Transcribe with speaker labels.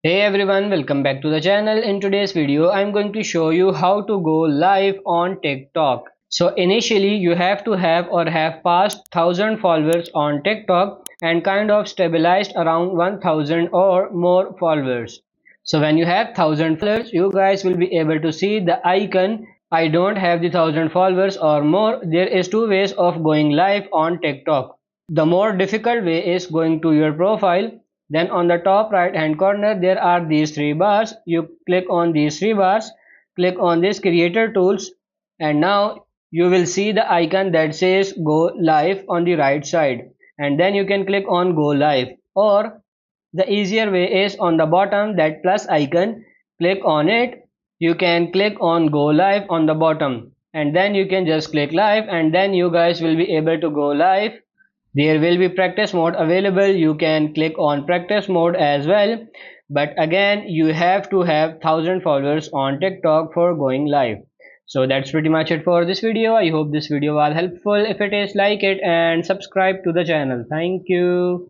Speaker 1: Hey everyone, welcome back to the channel. In today's video, I'm going to show you how to go live on TikTok. So initially you have to have or have passed 1000 followers on TikTok and kind of stabilized around 1000 or more followers. So when you have 1000 followers, you guys will be able to see the icon. I don't have the 1000 followers or more. There is two ways of going live on TikTok. The more difficult way is going to your profile. Then on the top right hand corner there are these three bars. You click on these three bars, click on this creator tools, and now you will see the icon that says go live on the right side, and then you can click on go live. Or the easier way is on the bottom, that plus icon, click on it. You can click on go live on the bottom, and then you can just click live, and then you guys will be able to go live. There will be practice mode available. You can click on practice mode as well. But again, you have to have 1000 followers on TikTok for going live. So that's pretty much it for this video. I hope this video was helpful. If it is, like it and subscribe to the channel. Thank you.